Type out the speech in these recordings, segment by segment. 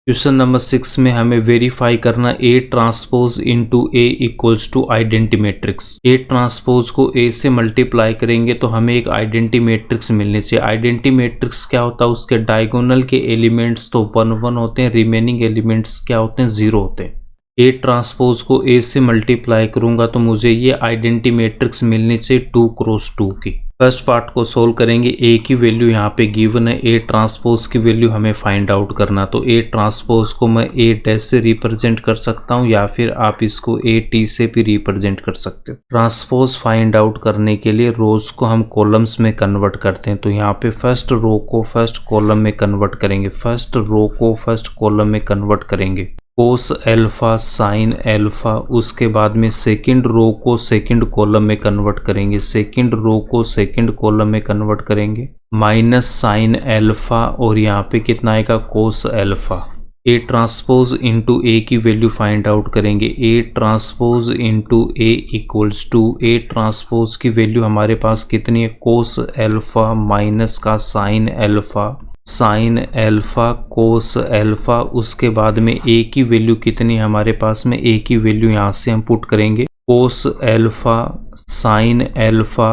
Question number 6 में हमें verify करना A transpose into A equals to identity matrix. A transpose को A से मल्टीप्लाई करेंगे तो हमें एक आइडेंटी मैट्रिक्स मिलनी चाहिए। आइडेंटी मैट्रिक्स क्या होता है, उसके डायगोनल के एलिमेंट्स तो 1 1 होते हैं, रिमेनिंग एलिमेंट्स क्या होते हैं, 0 होते हैं। ए ट्रांसपोज को ए से मल्टीप्लाई करूंगा तो मुझे ये आइडेंटी मैट्रिक्स मिलनी चाहिए 2 क्रॉस 2 की। फर्स्ट पार्ट को सोल्व करेंगे। ए की वैल्यू यहाँ पे गिवन है, ए ट्रांसपोज की वैल्यू हमें फाइंड आउट करना। तो ए ट्रांसपोज को मैं ए डैश से रिप्रेजेंट कर सकता हूँ या फिर आप इसको ए टी से भी रिप्रेजेंट कर सकते हो। ट्रांसपोज फाइंड आउट करने के लिए रोज को हम कॉलम्स में कन्वर्ट करते हैं। तो यहाँ पे फर्स्ट रो को फर्स्ट कॉलम में कन्वर्ट करेंगे, फर्स्ट रो को फर्स्ट कॉलम में कन्वर्ट करेंगे, कोस एल्फा साइन एल्फा। उसके बाद में सेकंड रो को सेकंड कॉलम में कन्वर्ट करेंगे, सेकंड रो को सेकंड कॉलम में कन्वर्ट करेंगे, माइनस साइन एल्फा और यहाँ पे कितना आएगा, cos alpha. A transpose into A की वैल्यू फाइंड आउट करेंगे। A transpose into A equals to, A transpose की वैल्यू हमारे पास कितनी है, कोस एल्फा माइनस का sine alpha, sine alpha cos alpha. उसके बाद में ए की वैल्यू कितनी है हमारे पास में, ए की वैल्यू यहाँ से हम पुट करेंगे, cos alpha sine alpha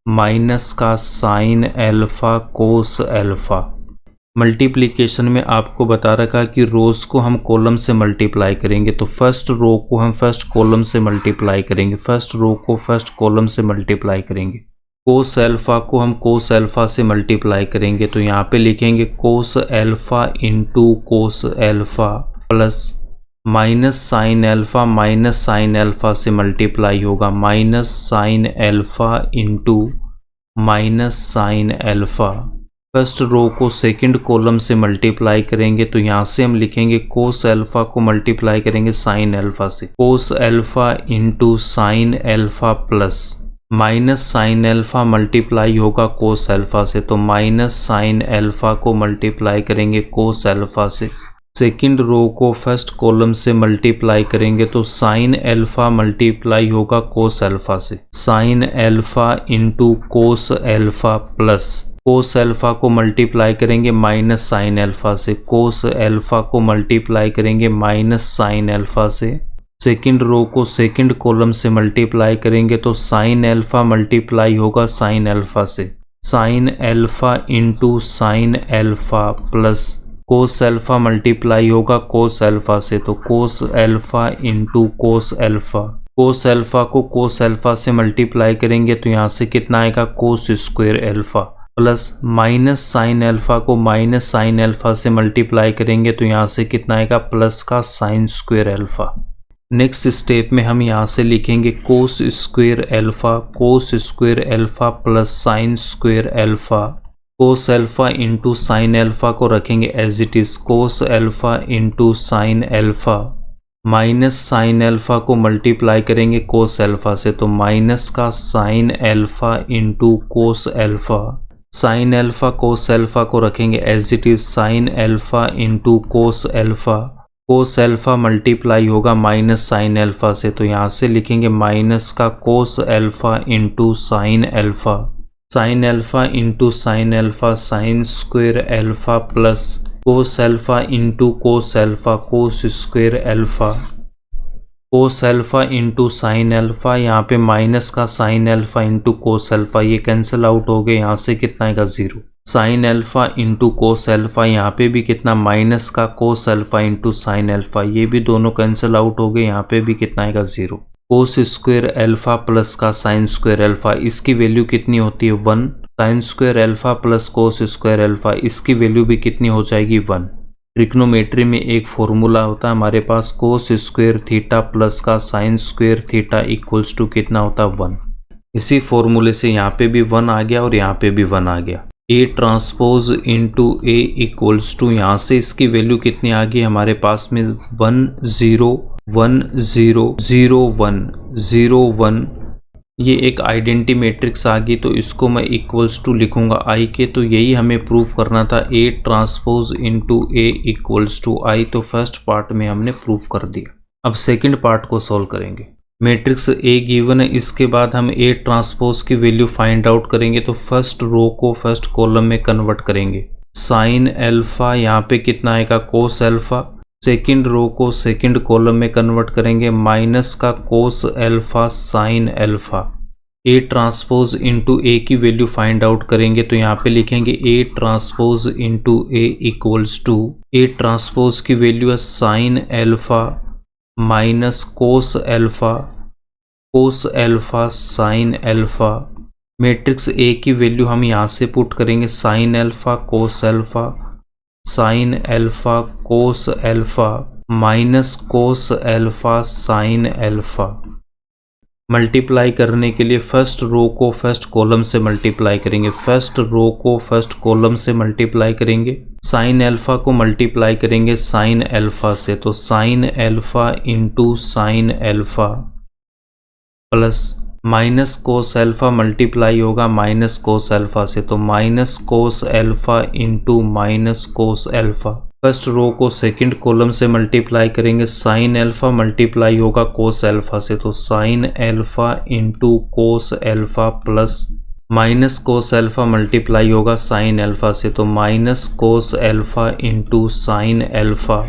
minus का sine alpha cos alpha. Multiplication में आपको बता रखा कि रोज को हम कॉलम से मल्टीप्लाई करेंगे। तो फर्स्ट रो को हम फर्स्ट कॉलम से मल्टीप्लाई करेंगे, फर्स्ट रो को फर्स्ट कॉलम से मल्टीप्लाई करेंगे। कोस एल्फा को हम कोस एल्फा से मल्टीप्लाई करेंगे। तो यहाँ पे लिखेंगे cos alpha into cos alpha plus minus sine alpha से मल्टीप्लाई होगा, minus sine alpha into minus sine alpha. First row को सेकंड कॉलम से मल्टीप्लाई करेंगे। तो यहाँ से हम लिखेंगे कोस एल्फा को मल्टीप्लाई करेंगे साइन एल्फा से, कोस alpha into sine alpha plus minus sine alpha multiply होगा कोस एल्फा से। तो माइनस साइन एल्फा को मल्टीप्लाई करेंगे कोस एल्फा से। सेकंड रो को फर्स्ट कॉलम से मल्टीप्लाई करेंगे तो साइन एल्फा मल्टीप्लाई होगा कोस एल्फा से, sign alpha into cos alpha plus cos alpha को मल्टीप्लाई करेंगे माइनस साइन एल्फा से, कोस एल्फा को मल्टीप्लाई करेंगे माइनस साइन एल्फा से। सेकंड रो को सेकंड कॉलम से मल्टीप्लाई करेंगे तो साइन एल्फा मल्टीप्लाई होगा साइन एल्फा से, sign alpha into sine alpha plus cos alpha multiply होगा कोस एल्फा से। तो कोस alpha into cos alpha, cos alpha को कोस एल्फा से मल्टीप्लाई करेंगे तो यहाँ से कितना आएगा, cos square alpha plus minus sine alpha को माइनस साइन एल्फा से मल्टीप्लाई करेंगे तो यहाँ से कितना आएगा, प्लस का sine square alpha. Next step में हम यहाँ से लिखेंगे cos square alpha plus sine square alpha. Cos alpha into sine alpha को रखेंगे as it is, cos alpha into sine alpha minus sine alpha को मल्टीप्लाई करेंगे कोस एल्फा से। तो माइनस का sine alpha into cos alpha, sine alpha cos alpha को रखेंगे as it is, sine alpha into cos alpha. Cos alpha multiply होगा minus sine alpha से। तो यहाँ से लिखेंगे माइनस का cos alpha into sine alpha, sine alpha into sine alpha sine square alpha plus cos alpha into cos alpha cos square alpha. Cos alpha into sine alpha, यहाँ पे minus का sine alpha into cos alpha, ये cancel out हो गए, यहाँ से कितना आएगा 0। Sign alpha into cos alpha, यहाँ पे भी कितना, माइनस का cos alpha into sine alpha, ये भी दोनों कैंसिल आउट हो गए, यहाँ पे भी कितना आएगा 0। कोस स्क्वायर एल्फा प्लस का साइन स्क्वायर एल्फा, इसकी वैल्यू कितनी होती है 1। Sign square alpha plus cos square alpha, इसकी वैल्यू भी कितनी हो जाएगी 1। ट्रिग्नोमेट्री में एक फॉर्मूला होता है हमारे पास, कोस स्क्वायर थीटा प्लस का sine square theta equals to कितना होता है 1। इसी फॉर्मूले से यहाँ पे भी 1 आ गया और यहाँ पे भी 1 आ गया। A transpose into A equals to, यहाँ से इसकी वैल्यू कितनी आ गई हमारे पास में 1 0 1 0 0 1 0 1। ये एक आइडेंटी मैट्रिक्स आ गई तो इसको मैं इक्वल्स टू लिखूंगा आई के। तो यही हमें प्रूफ करना था, A transpose into A equals to I. तो फर्स्ट पार्ट में हमने प्रूफ कर दिया। अब सेकंड पार्ट को सॉल्व करेंगे। मैट्रिक्स ए गिवन है, इसके बाद हम ए ट्रांसपोज की वैल्यू फाइंड आउट करेंगे। तो फर्स्ट रो को फर्स्ट कॉलम में कन्वर्ट करेंगे, साइन अल्फा, यहाँ पे कितना आएगा कोस अल्फा। सेकंड रो को सेकंड कॉलम में कन्वर्ट करेंगे, माइनस का cos alpha sine alpha. A transpose into A की वैल्यू फाइंड आउट करेंगे तो यहाँ पे लिखेंगे A transpose into A equals to, A transpose की वैल्यू है sine alpha minus cos alpha sine alpha. Matrix A की वैल्यू हम यहाँ से पुट करेंगे, sine alpha cos alpha minus cos alpha sine alpha. Multiply करने के लिए फर्स्ट रो को फर्स्ट कॉलम से मल्टीप्लाई करेंगे, फर्स्ट रो को फर्स्ट कॉलम से मल्टीप्लाई करेंगे। साइन अल्फा को मल्टीप्लाई करेंगे साइन अल्फा से, तो sine alpha into sine alpha plus minus cos alpha multiply होगा माइनस कोस अल्फा से, तो minus cos alpha into minus cos alpha. First row को सेकंड कॉलम से मल्टीप्लाई करेंगे, साइन अल्फा मल्टीप्लाई होगा कोस अल्फा से, तो sine alpha into cos alpha plus minus cos alpha multiply होगा साइन अल्फा से, तो minus cos alpha into sine alpha.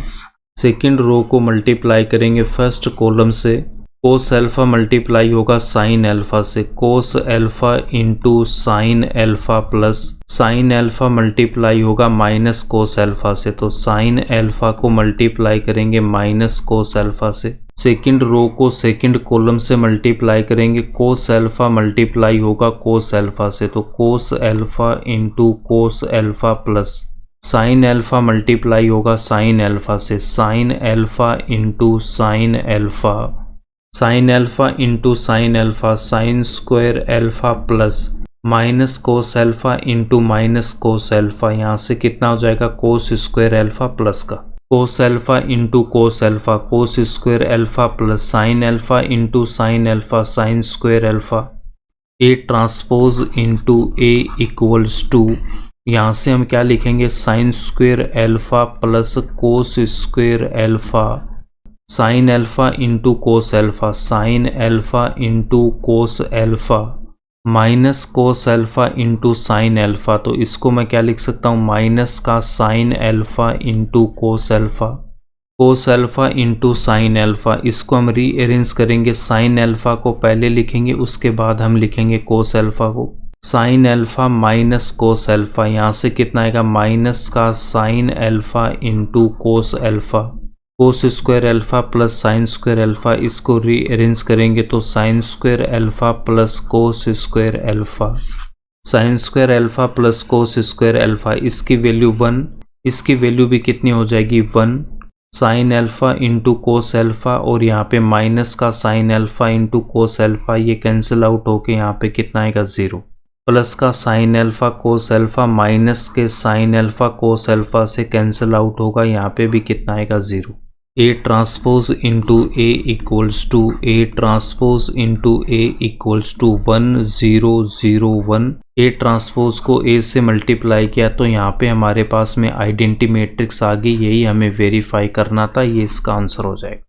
Second row को मल्टीप्लाई करेंगे फर्स्ट कॉलम से, कोस अल्फा मल्टीप्लाई होगा साइन अल्फा से, कोस alpha into sine alpha plus sine alpha multiply होगा minus cos alpha से, तो साइन अल्फा को मल्टीप्लाई करेंगे माइनस कोस अल्फा से। सेकंड रो को सेकंड कॉलम से मल्टीप्लाई करेंगे, कोस अल्फा मल्टीप्लाई होगा कोस अल्फा से, तो कोस alpha into cos alpha plus sine alpha multiply होगा साइन अल्फा से, sign alpha into sine alpha, sine alpha into sine alpha sine square alpha plus minus cos alpha into minus cos alpha. यहाँ से कितना हो जाएगा कोस square alpha plus का cos alpha into cos alpha, cos square alpha plus sine alpha into sine alpha sine square alpha. A transpose into A equals to, यहाँ से हम क्या लिखेंगे sine square alpha plus cos square alpha, sine alpha into cos alpha, sine alpha into cos alpha minus cos alpha into sine alpha. तो इसको मैं क्या लिख सकता हूँ, माइनस का sine alpha into cos alpha into sine alpha. इसको हम रीअरेंज करेंगे, साइन अल्फा को पहले लिखेंगे उसके बाद हम लिखेंगे कोस अल्फा को। Sign alpha minus cos alpha, यहाँ से कितना आएगा माइनस का sine alpha into cos alpha, cos square alpha plus sine square alpha. इसको रीअरेंज करेंगे तो sign square alpha plus cos square alpha, sine square alpha plus cos square alpha. इसकी value 1, इसकी वैल्यू भी कितनी हो जाएगी 1, sign alpha into cos alpha और यहाँ पे माइनस का sine alpha into cos alpha, ये कैंसिल आउट होके यहाँ पे कितना आएगा 0, प्लस का sine alpha cos alpha minus के साइन अल्फा कोस अल्फा से कैंसिल आउट होगा, यहाँ पे भी कितना आएगा 0। A transpose into A equals to, A transpose into A equals to 1 0 0 1। A transpose को ए से मल्टीप्लाई किया तो यहाँ पे हमारे पास में आइडेंटिटी मैट्रिक्स आ गई, यही हमें वेरीफाई करना था, ये इसका आंसर हो जाएगा।